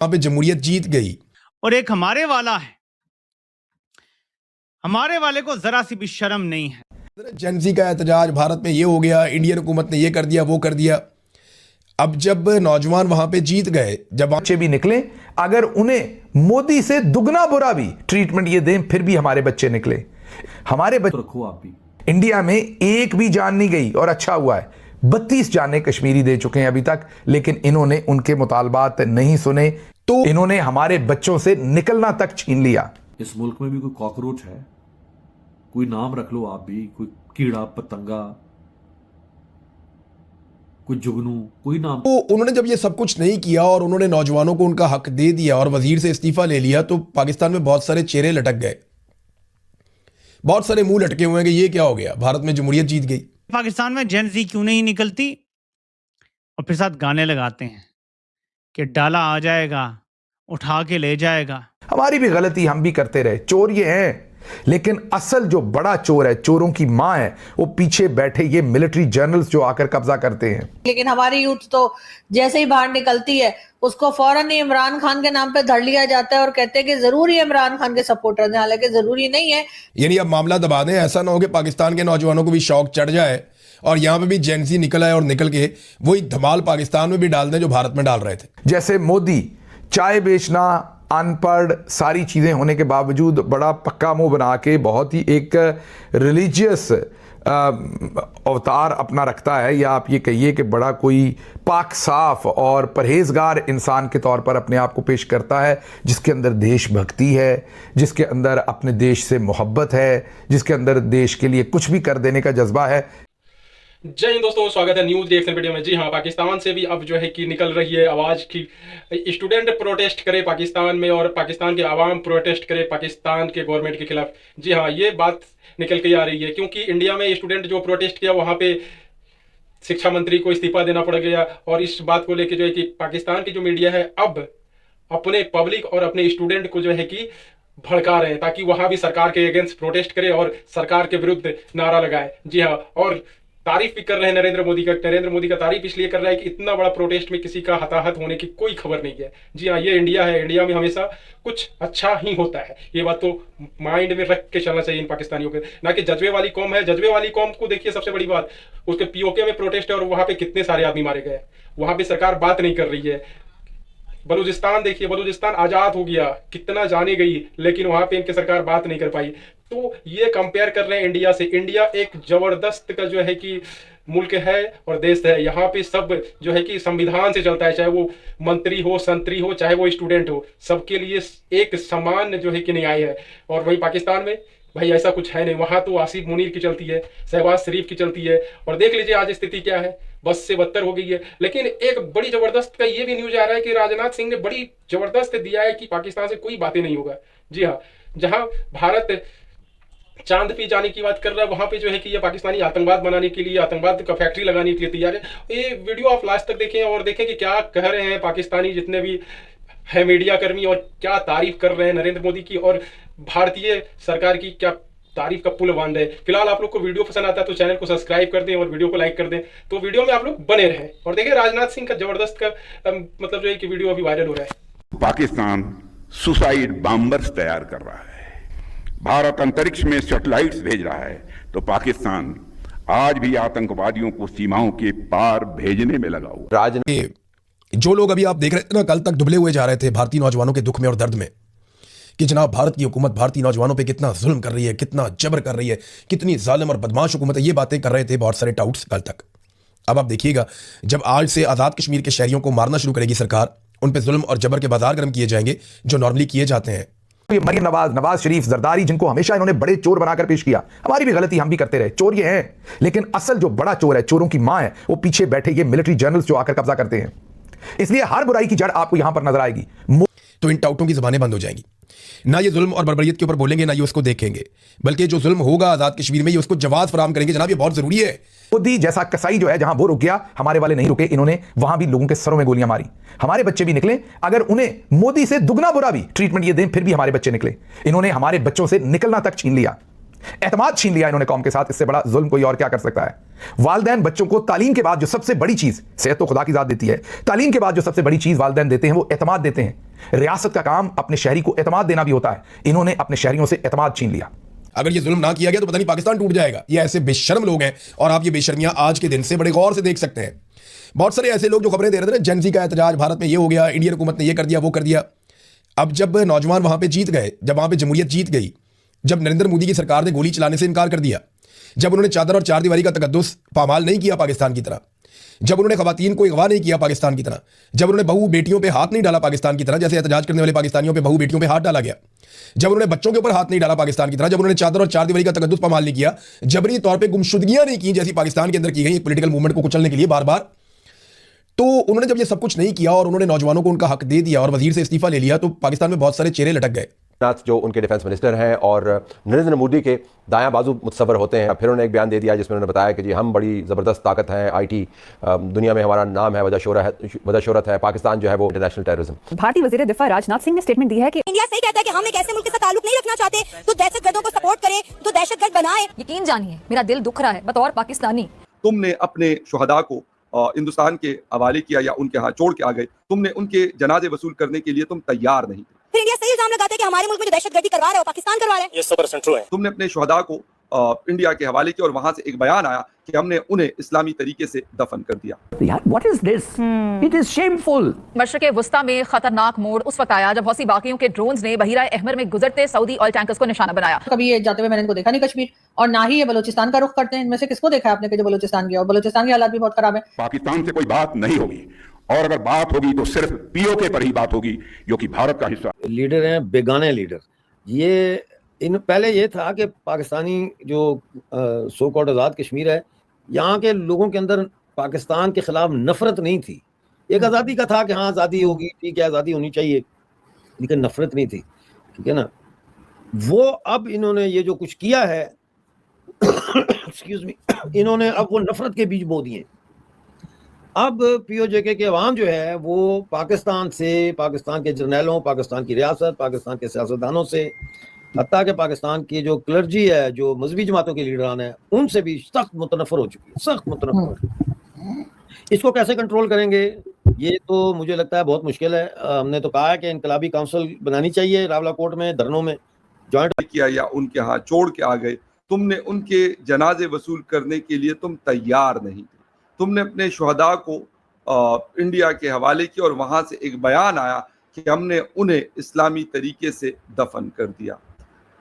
वहां पे जमहूरियत जीत गई। और एक हमारे वाला है, हमारे वाले को जरा सी भी शर्म नहीं है। जेनजी का एहतजाज, भारत में ये हो गया, इंडियन हुकूमत ने ये कर दिया, वो कर दिया। अब जब नौजवान वहां पे जीत गए, जब बच्चे भी निकले, अगर उन्हें मोदी से दुगना बुरा भी ट्रीटमेंट ये दें, फिर भी हमारे बच्चे निकले। हमारे बच्चे रखो आप भी। इंडिया में एक भी जान नहीं गई, और अच्छा हुआ है। 32 जानें कश्मीरी दे चुके हैं अभी तक, लेकिन इन्होंने उनके मुतालबात नहीं सुने, तो इन्होंने हमारे बच्चों से निकलना तक छीन लिया। इस मुल्क में भी कोई कॉकरोच है, कोई नाम रख लो आप भी, कोई कीड़ा पतंगा, कोई जुगनू, कोई नाम। तो उन्होंने जब ये सब कुछ नहीं किया और उन्होंने नौजवानों को उनका हक दे दिया और वजीर से इस्तीफा ले लिया, तो पाकिस्तान में बहुत सारे चेहरे लटक गए, बहुत सारे मुंह लटके हुए हैं कि ये क्या हो गया, भारत में जमहूरियत जीत गई। पाकिस्तान में जेन जी क्यों नहीं निकलती और फिर साथ गाने लगाते हैं कि डाला आ जाएगा, उठा के ले जाएगा। हमारी भी गलती, हम भी करते रहे, चोर ये हैं, लेकिन असल जो बड़ा चोर है, चोरों की मां है, वो पीछे बैठे ये मिलिट्री जनरल्स जो आकर कब्जा करते हैं। लेकिन हमारी यूथ तो जैसे ही बाहर निकलती है, उसको फौरन ही इमरान खान के नाम पे धर लिया जाता है और कहते हैं कि जरूरी इमरान खान के सपोर्टर हैं, हालांकि जरूरी नहीं है। यानी अब मामला दबा दें, ऐसा ना हो कि पाकिस्तान के नौजवानों को भी शौक चढ़ जाए और यहाँ पे भी जेनजी निकल आए और निकल के वही धमाल पाकिस्तान में भी डाल दें जो भारत में डाल रहे थे। जैसे मोदी चाय बेचना, अनपढ़, सारी चीजें होने के बावजूद बड़ा पक्का मुंह बना के बहुत ही एक रिलीजियस अवतार अपना रखता है, या आप ये कहिए कि बड़ा कोई पाक साफ और परहेजगार इंसान के तौर पर अपने आप को पेश करता है, जिसके अंदर देशभक्ति है, जिसके अंदर अपने देश से मोहब्बत है, जिसके अंदर देश के लिए कुछ भी कर देने का जज्बा है। जय हिंद दोस्तों, स्वागत है न्यूज रिएक्शन वीडियो में। जी हाँ, पाकिस्तान से भी अब जो है कि निकल रही है आवाज़ की स्टूडेंट प्रोटेस्ट करे पाकिस्तान में और पाकिस्तान के आवाम प्रोटेस्ट करे पाकिस्तान के गवर्नमेंट के खिलाफ। जी हाँ, ये बात निकल के आ रही है क्योंकि इंडिया में स्टूडेंट जो प्रोटेस्ट किया वहाँ पे शिक्षा मंत्री को इस्तीफा देना पड़ गया। और इस बात को लेकर जो है कि पाकिस्तान की जो मीडिया है अब अपने पब्लिक और अपने स्टूडेंट को जो है कि भड़का रहे हैं ताकि वहाँ भी सरकार के अगेंस्ट प्रोटेस्ट करे और सरकार के विरुद्ध नारा लगाए। जी हाँ, और तारीफ भी कर रहे हैं नरेंद्र मोदी का तारीफ इसलिए कर रहा है कि इतना बड़ा प्रोटेस्ट में किसी का हताहत होने की कोई खबर नहीं है। जी हाँ, ये इंडिया है, इंडिया में हमेशा कुछ अच्छा ही होता है, ये बात तो माइंड में रख के चलना चाहिए इन पाकिस्तानियों के। ना कि जज्बे वाली कौम है, जज्बे वाली कौम को देखिए, सबसे बड़ी बात उसके पीओके में प्रोटेस्ट है और वहाँ पे कितने सारे आदमी मारे गए, वहाँ पे सरकार बात नहीं कर रही है। बलूचिस्तान देखिए, बलूचिस्तान आज़ाद हो गया, कितना जाने गई, लेकिन वहाँ पे इनकी सरकार बात नहीं कर पाई। तो ये कंपेयर कर रहे हैं इंडिया से। इंडिया एक जबरदस्त का जो है कि मुल्क है और देश है, यहाँ पे सब जो है कि संविधान से चलता है, चाहे वो मंत्री हो, संतरी हो, चाहे वो स्टूडेंट हो, सबके लिए एक समान जो है कि न्याय है। और वही पाकिस्तान में भाई ऐसा कुछ है नहीं, वहाँ तो आसिफ मुनीर की चलती है, शहबाज शरीफ की चलती है, और देख लीजिए आज स्थिति क्या है, बस से बदतर हो गई है। लेकिन एक बड़ी जबरदस्त का ये भी न्यूज आ रहा है कि राजनाथ सिंह ने बड़ी जबरदस्त दिया है कि पाकिस्तान से कोई बातें नहीं होगा। जी हाँ, जहाँ भारत चांद पे जाने की बात कर रहा है, वहां पे जो है कि ये पाकिस्तानी आतंकवाद बनाने के लिए, आतंकवाद का फैक्ट्री लगाने के लिए तैयार है। ये वीडियो आप लास्ट तक देखें और देखें कि क्या कह रहे हैं पाकिस्तानी जितने भी है मीडिया कर्मी, और क्या तारीफ कर रहे हैं नरेंद्र मोदी की और भारतीय सरकार की, क्या तारीफ का पुल बांध है। फिलहाल आप लोग को वीडियो पसंद आता है तो चैनल को सब्सक्राइब कर दें और वीडियो को लाइक कर दें, तो वीडियो में आप लोग बने रहें। और देखिए राजनाथ सिंह का जबरदस्त का मतलब जो है कि वीडियो अभी वायरल हो रहा है। पाकिस्तान सुसाइड बॉम्बर्स तैयार कर रहा है, भारत अंतरिक्ष में सैटेलाइट्स भेज रहा है, तो पाकिस्तान आज भी आतंकवादियों को सीमाओं के पार भेजने में लगा हुआ। जो लोग अभी आप देख रहे थे ना, कल तक दुबले हुए जा रहे थे भारतीय नौजवानों के दुख में और दर्द में कि जनाब भारत की हुकूमत भारतीय नौजवानों पे कितना जुल्म कर रही है, कितना जबर कर रही है, कितनी जालिम और बदमाश हुकूमत है, ये बातें कर रहे थे बहुत सारे टाउट्स कल तक। अब आप देखिएगा, जब आज से आज़ाद कश्मीर के शहरियों को मारना शुरू करेगी सरकार, उन पे जुल्म और जबर के बाजार गर्म किए जाएंगे जो नॉर्मली किए जाते हैं। मरियम नवाज, नवाज शरीफ, जरदारी, जिनको हमेशा इन्होंने बड़े चोर बनाकर पेश किया, हमारी भी गलती, हम भी करते रहे, चोर ये हैं, लेकिन असल जो बड़ा चोर है, चोरों की मां है, वो पीछे बैठे ये मिलिट्री जनरल्स जो आकर कब्जा करते हैं। इसलिए हर बुराई की जड़ आपको यहां पर नजर आएगी। तो इन टाउटों की जुबानें बंद हो जाएंगी, ना ये जुल्म और बर्बरियत के ऊपर बोलेंगे, ना ये उसको देखेंगे, बल्कि जो जुल्म होगा आजाद कश्मीर में ये उसको जवाब फराहम करेंगे। जनाब ये बहुत जरूरी है। मोदी जैसा कसाई जो है, जहां वो रुक गया, हमारे वाले नहीं रुके, इन्होंने वहां भी लोगों के सरों में गोलियां मारी। हमारे बच्चे भी निकले, अगर उन्हें मोदी से दुगना बुरा भी ट्रीटमेंट ये दें, फिर भी हमारे बच्चे निकले। इन्होंने हमारे बच्चों से निकलना तक छीन लिया। एतमाद छीन लिया इन्होंने कौम के साथ, इससे बड़ा जुल्म कोई और क्या कर सकता है। वालिदैन बच्चों को तालीम के बाद जो सबसे बड़ी चीज, सेहत तो खुदा की जात देती है, तालीम के बाद जो सबसे बड़ी चीज वालिदैन देते हैं वो एतमाद देते हैं। रियासत का काम अपने शहरी को एतमाद देना भी होता है, इन्होंने अपने शहरियों से एतमाद छीन लिया। अगर ये जुल्म ना किया गया तो पता नहीं पाकिस्तान टूट जाएगा। ये ऐसे बेशर्म लोग हैं और आप ये बेशर्मियां आज के दिन से बड़े गौर से देख सकते हैं। बहुत सारे ऐसे लोग जो खबरें दे रहे थे ना, जेनजी का एहतजाज, भारत में ये हो गया, इंडियन हुकूमत ने ये कर दिया वो कर दिया। अब जब नौजवान वहां पे जीत गए, जब वहां पे जमहूरियत जीत गई, जब नरेंद्र मोदी की सरकार ने गोली चलाने से इनकार कर दिया, जब उन्होंने चादर और चार दीवारी का तकद्दुस पामाल नहीं किया पाकिस्तान की तरह, जब उन्होंने खवातीन को अगवा नहीं किया पाकिस्तान की तरह, जब उन्होंने बहू बेटियों पे हाथ नहीं डाला पाकिस्तान की तरह, जैसे एहतजाज करने वाले पाकिस्तानियों पे बहू बेटियों पे हाथ डाला गया, जब उन्होंने बच्चों के ऊपर हाथ नहीं डाला पाकिस्तान की तरह, जब उन्होंने चादर और चार दीवारी का तकद्दुस पामाल नहीं किया, जबरी तौर पे गुमशुदगियां नहीं की जैसी पाकिस्तान के अंदर की गई एक पॉलिटिकल मूवमेंट को कुचलने के लिए बार बार, तो उन्होंने जब ये सब कुछ नहीं किया और उन्होंने नौजवानों को उनका हक दे दिया और वजीर से इस्तीफा ले लिया, तो पाकिस्तान में बहुत सारे चेहरे लटक गए। नाथ जो उनके डिफेंस मिनिस्टर हैं और नरेंद्र मोदी के दायां बाजू मुतसवर होते हैं, फिर उन्होंने एक बयान दे दिया जिसमें उन्होंने बताया कि जी हम बड़ी ज़बरदस्त ताकत हैं, आईटी दुनिया में हमारा नाम है, वजह शोहरत है, पाकिस्तान जो है वो इंटरनेशनल टेररिज्म। भारतीय वज़ीर दिफा राजनाथ सिंह ने स्टेटमेंट दी है कि इंडिया सही कहता है कि हम एक ऐसे मुल्क के साथ ताल्लुक नहीं रखना चाहते तो दहशतगर्दों को सपोर्ट करे, तो दहशतगर्द बनाए। यकीन जानिए मेरा दिल दुख रहा है बतौर पाकिस्तानी। तुमने अपने शुहदा को हिंदुस्तान के हवाले किया या उनके हाथ छोड़ के आ गए, तुमने उनके जनाजे वसूल करने के लिए तुम तैयार नहीं थे। फिर इंडिया सही इल्जाम लगाते हैं कि हमारे मुल्क में जो दहशतगर्दी करवा रहा है वो पाकिस्तान करवा रहा है। ये 100% ट्रू है। तुमने अपने शुहदा को इंडिया के हवाले किया और वहां से एक बयान आया कि हमने उन्हें इस्लामी तरीके से दफन कर दिया। What is this? It is shameful. मशरक़े वुस्ता में खतरनाक मोड़ उस वक्त आया जब हौसी बागियों के ड्रोन्स ने बहीरा अहमर में गुजरते सऊदी ऑयल टैंकर्स को निशाना बनाया। कभी ये जाते हुए मैंने इनको देखा नहीं कश्मीर, और ना ही ये बलूचिस्तान का रुख करते हैं। इनमें से किसको देखा आपने कि जो बलूचिस्तान गया? और बलूचिस्तान के हालात भी बहुत खराब है। पाकिस्तान से कोई बात नहीं होगी, और अगर बात होगी तो सिर्फ पीओके पर ही बात होगी जो कि भारत का हिस्सा। लीडर हैं बेगाने लीडर। ये पहले ये था कि पाकिस्तानी जो सो कॉल्ड आज़ाद कश्मीर है, यहाँ के लोगों के अंदर पाकिस्तान के खिलाफ नफरत नहीं थी। एक आज़ादी का था कि हाँ आज़ादी होगी, ठीक है आज़ादी होनी चाहिए, लेकिन नफरत नहीं थी, ठीक है ना। वो अब इन्होंने ये जो कुछ किया है एक्सक्यूज मी, इन्होंने अब वो नफरत के बीज बो दिए। अब पीओजेके के अवाम जो है वो पाकिस्तान से, पाकिस्तान के जर्नैलों, पाकिस्तान की रियासत, पाकिस्तान के सियासतदानों से, हत्ता कि पाकिस्तान की जो क्लर्जी है, जो मजहबी जमातों के लीडरान है, उनसे भी सख्त मुतनफर हो चुकी है, सख्त मुतनफर हो चुकी है। इसको कैसे कंट्रोल करेंगे ये तो मुझे लगता है बहुत मुश्किल है। हमने तो कहा है कि इनकलाबी काउंसिल बनानी चाहिए रावलाकोट में, धरनों में ज्वाइंट किया या उनके हाथ छोड़ के आ गए, तुमने उनके जनाजे वसूल करने के लिए तुम तैयार नहीं थे। तुमने अपने शुहदा को इंडिया के हवाले किया और वहां से एक बयान आया कि हमने उन्हें इस्लामी तरीके से दफन कर दिया।